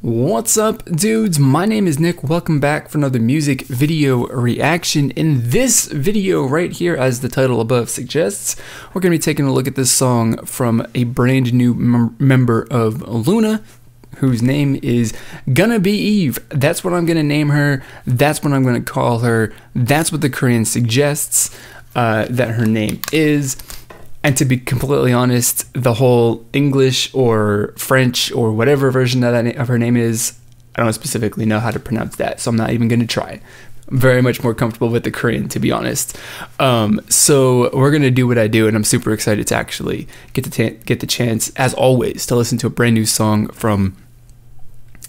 What's up, dudes? My name is Nick. Welcome back for another music video reaction. In this video right here, as the title above suggests, we're going to be taking a look at this song from a brand new member of Loona, whose name is gonna be Yves. That's what I'm going to name her. That's what I'm going to call her. That's what the Korean suggests that her name is. And to be completely honest, the whole English or French or whatever version of her name is, I don't specifically know how to pronounce that, so I'm not even going to try. I'm very much more comfortable with the Korean, to be honest. So we're going to do what I do, and I'm super excited to actually get the chance, as always, to listen to a brand new song from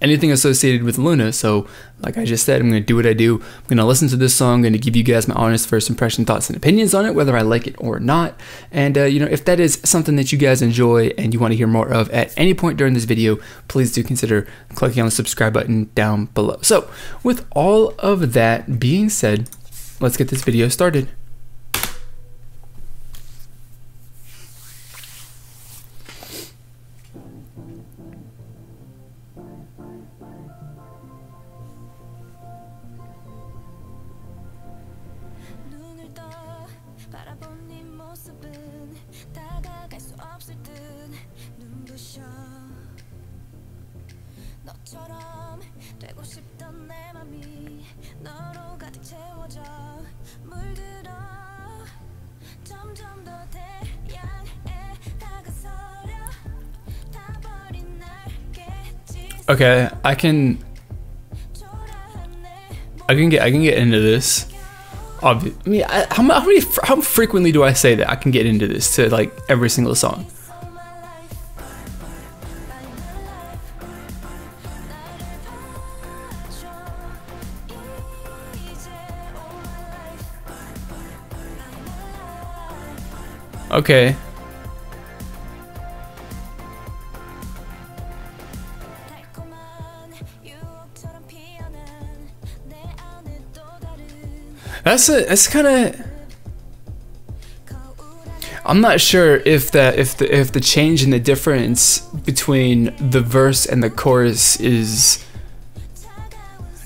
anything associated with Loona. So like I just said, I'm going to do what I do. I'm going to listen to this song. I'm going to give you guys my honest first impression, thoughts, and opinions on it, whether I like it or not. And you know, if that is something that you guys enjoy and you want to hear more of at any point during this video, please do consider clicking on the subscribe button down below. So with all of that being said, let's get this video started. Okay, I can get into this. I mean, how frequently do I say that I can get into this to like every single song? Okay. That's kind of. I'm not sure if the change in the difference between the verse and the chorus is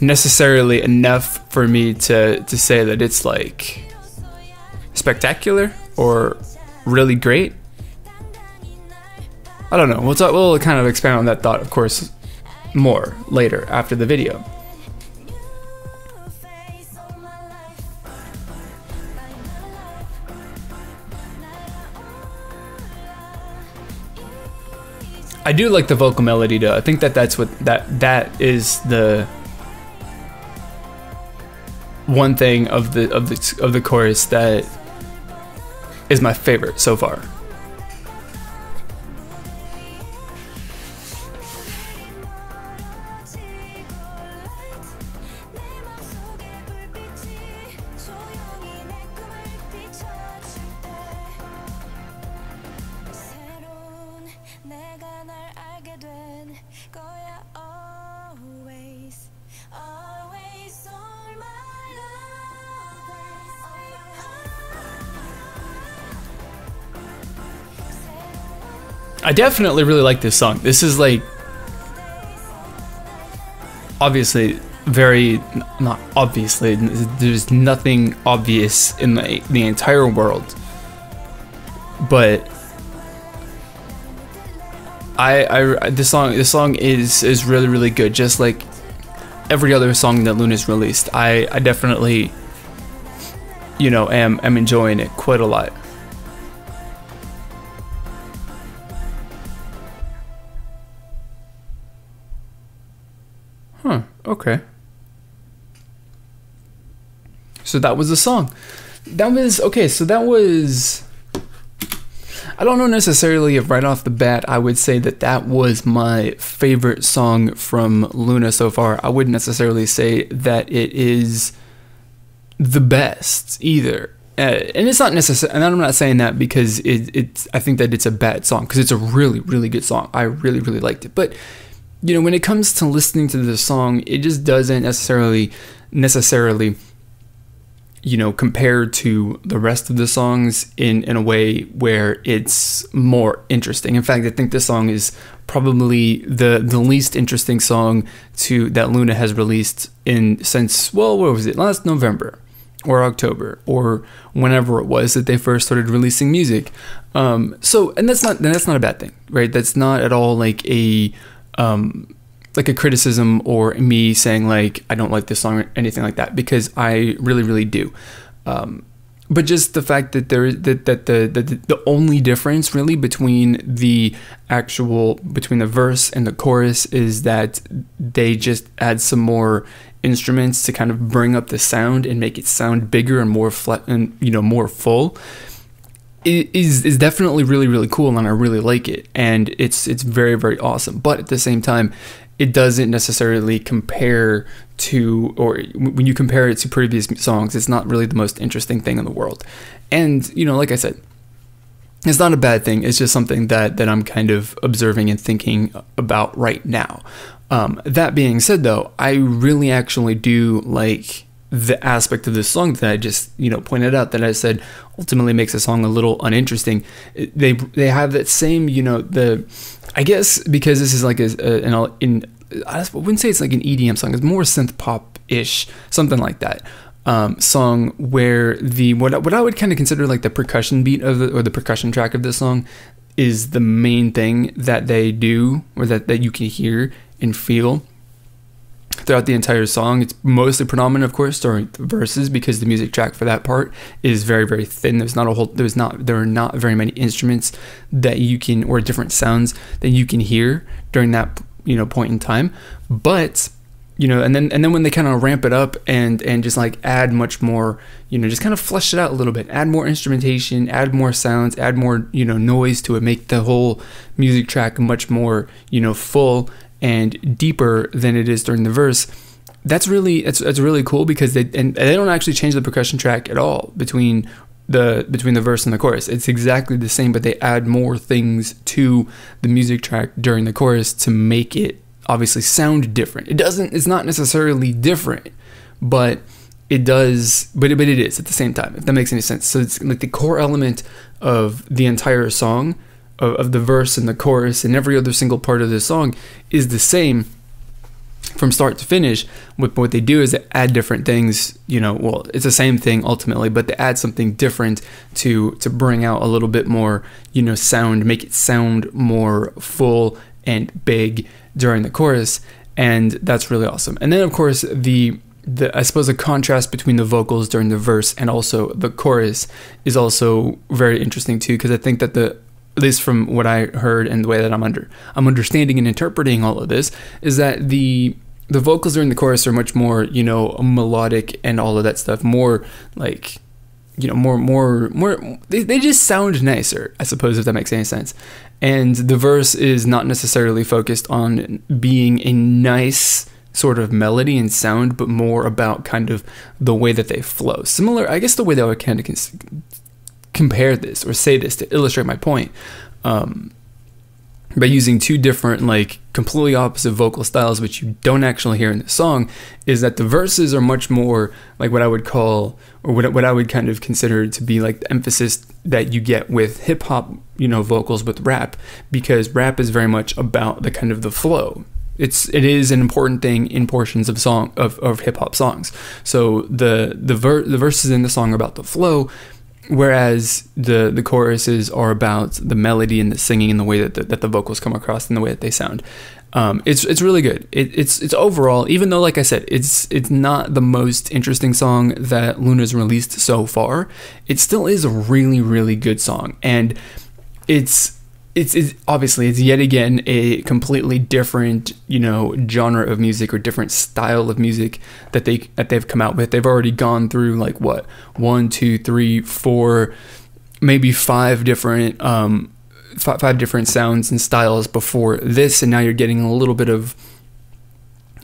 necessarily enough for me to say that it's like spectacular or really great. I don't know. We'll kind of expand on that thought, of course, more later after the video. I do like the vocal melody though. I think that's what that is the one thing of the chorus that is my favorite so far. I definitely really like this song. This is like obviously not obviously, there's nothing obvious in the entire world, but this song is really good, just like every other song that Loona's released. I definitely, you know, am enjoying it quite a lot. Huh, okay. So that was the song. That was, okay, so that was, I don't know necessarily if right off the bat I would say that was my favorite song from Loona so far. I wouldn't necessarily say that it is the best either. And it's not necessary, and I'm not saying that because I think that it's a bad song, because it's a really good song. I really liked it. But you know, when it comes to listening to the song, it just doesn't necessarily you know, compared to the rest of the songs in a way where it's more interesting. In fact, I think this song is probably the least interesting song that Loona has released since, well, what was it, last November or October or whenever it was that they first started releasing music. And that's not a bad thing, right? That's not at all like a criticism or me saying like I don't like this song or anything like that, because I really do. But just the fact that the only difference really between the verse and the chorus is that they just add some more instruments to kind of bring up the sound and make it sound bigger and more flat and, you know, more full. It is definitely really cool, and I really like it, and it's very awesome. But at the same time, it doesn't necessarily compare to, or when you compare it to previous songs, it's not really the most interesting thing in the world. And, you know, like I said, it's not a bad thing. It's just something that I'm kind of observing and thinking about right now. That being said, though, I really actually do like the aspect of this song that I just, you know, pointed out, that I said ultimately makes the song a little uninteresting. They have that same, you know, I guess because this is like I wouldn't say it's like an EDM song. It's more synth pop-ish, something like that. Song where what I would kind of consider like the percussion beat or the percussion track of this song is the main thing that they do, or that you can hear and feel throughout the entire song. It's mostly predominant, of course, during the verses, because the music track for that part is very thin. There are not very many instruments that you can, or different sounds that you can hear during that, you know, point in time. But, you know, and then when they kind of ramp it up and just like add much more, you know, just kind of flesh it out a little bit, add more instrumentation, add more sounds, add more, you know, noise to it, make the whole music track much more, you know, full and deeper than it is during the verse. That's really cool, because they don't actually change the percussion track at all between the verse and the chorus. It's exactly the same, but they add more things to the music track during the chorus to make it obviously sound different. It's not necessarily different, but it does, but it is at the same time, if that makes any sense. So it's like the core element of the entire song, of the verse and the chorus and every other single part of the song, is the same from start to finish. What they do is they add different things, you know, well, it's the same thing ultimately, but they add something different to bring out a little bit more, you know, sound, make it sound more full and big during the chorus. And that's really awesome. And then of course I suppose the contrast between the vocals during the verse and also the chorus is also very interesting too, because I think that at least from what I heard and the way that I'm understanding and interpreting all of this, is that the vocals during the chorus are much more, you know, melodic and all of that stuff, more like, you know, more they just sound nicer, I suppose, if that makes any sense. And the verse is not necessarily focused on being a nice sort of melody and sound, but more about kind of the way that they flow. Similar, I guess, the way that I would kind of compare this or say this to illustrate my point, by using two different, like, completely opposite vocal styles, which you don't actually hear in the song, is that the verses are much more like what I would call, or what I would kind of consider to be like the emphasis that you get with hip hop, you know, vocals with rap, because rap is very much about the kind of the flow. It is an important thing in portions of hip hop songs. So the verses in the song are about the flow, whereas the choruses are about the melody and the singing and the way that the vocals come across and the way that they sound. It's really good. It's overall, even though, like I said, it's not the most interesting song that Loona's released so far, it still is a really good song. And it's obviously, it's yet again a completely different, you know, genre of music or different style of music that they've come out with. They've already gone through like what, 1, 2, 3, 4, maybe 5 different five different sounds and styles before this, and now you're getting a little bit of,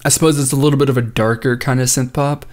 I suppose it's a little bit of a darker kind of synth pop.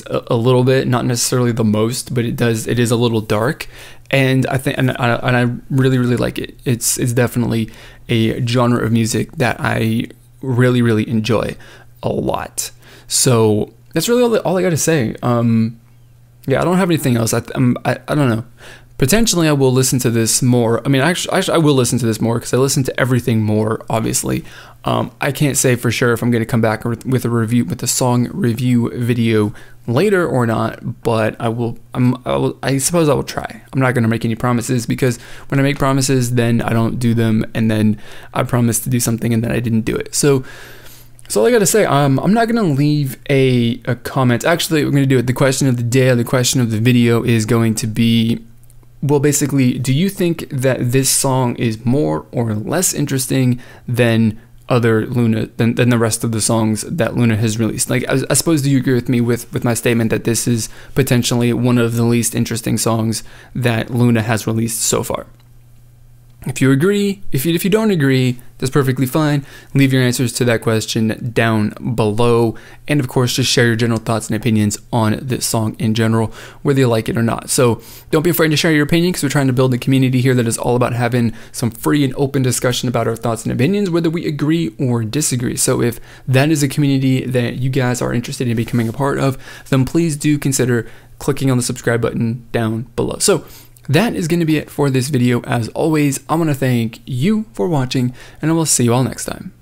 A little bit, not necessarily the most, but it is a little dark, and I think, and I really like it. It's definitely a genre of music that I really enjoy a lot. So that's really all I got to say. yeah, I don't have anything else. I don't know. Potentially, I will listen to this more. I mean, actually, I will listen to this more because I listen to everything more, obviously. I can't say for sure if I'm going to come back with a review, with a song review video later or not, but I suppose I will try. I'm not going to make any promises, because when I make promises, then I don't do them, and then I promise to do something and then I didn't do it. So all I gotta say, I'm not gonna leave a comment. Actually, we're gonna do it. The question of the day, or the question of the video, is going to be, well, basically, do you think that this song is more or less interesting than other Loona, than the rest of the songs that Loona has released? Like, I suppose, do you agree with me with my statement that this is potentially one of the least interesting songs that Loona has released so far? If you agree, if you don't agree, that's perfectly fine. Leave your answers to that question down below. And of course, just share your general thoughts and opinions on this song in general, whether you like it or not. So don't be afraid to share your opinion, because we're trying to build a community here that is all about having some free and open discussion about our thoughts and opinions, whether we agree or disagree. So if that is a community that you guys are interested in becoming a part of, then please do consider clicking on the subscribe button down below. So that is going to be it for this video. As always, I want to thank you for watching, and I will see you all next time.